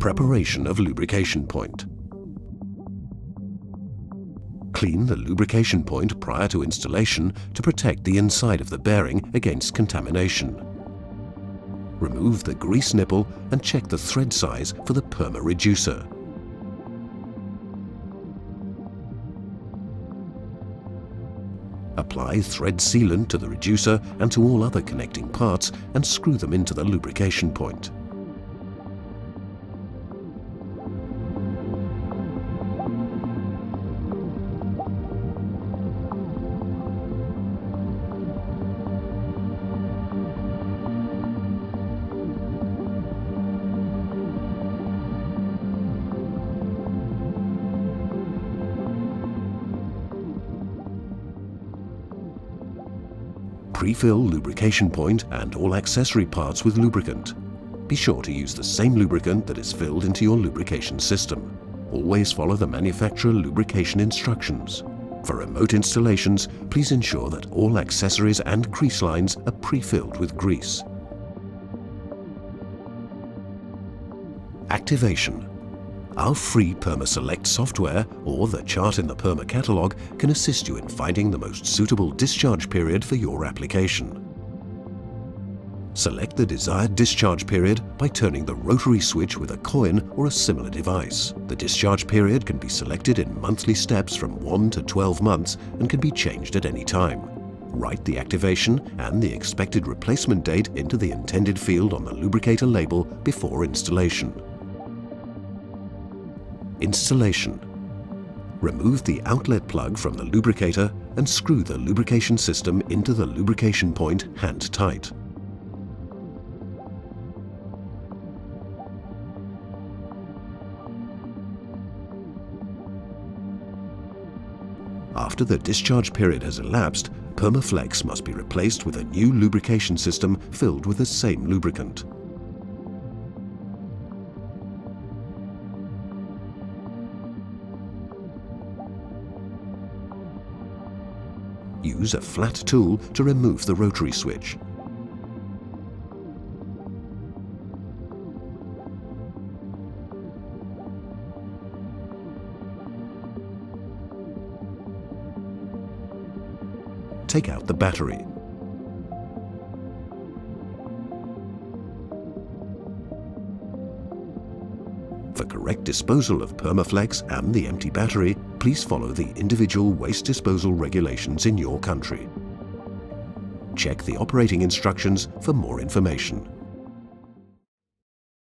Preparation of lubrication point. Clean the lubrication point prior to installation to protect the inside of the bearing against contamination. Remove the grease nipple and check the thread size for the perma reducer. Apply thread sealant to the reducer and to all other connecting parts and screw them into the lubrication point. Pre-fill lubrication point and all accessory parts with lubricant. Be sure to use the same lubricant that is filled into your lubrication system. Always follow the manufacturer lubrication instructions. For remote installations, please ensure that all accessories and crease lines are pre-filled with grease. Activation. Our free PermaSelect software or the chart in the Perma catalog can assist you in finding the most suitable discharge period for your application. Select the desired discharge period by turning the rotary switch with a coin or a similar device. The discharge period can be selected in monthly steps from 1 to 12 months and can be changed at any time. Write the activation and the expected replacement date into the intended field on the lubricator label before installation. Installation. Remove the outlet plug from the lubricator and screw the lubrication system into the lubrication point hand tight. After the discharge period has elapsed, PermaFlex must be replaced with a new lubrication system filled with the same lubricant. Use a flat tool to remove the rotary switch. Take out the battery. For correct disposal of PermaFlex and the empty battery, please follow the individual waste disposal regulations in your country. Check the operating instructions for more information.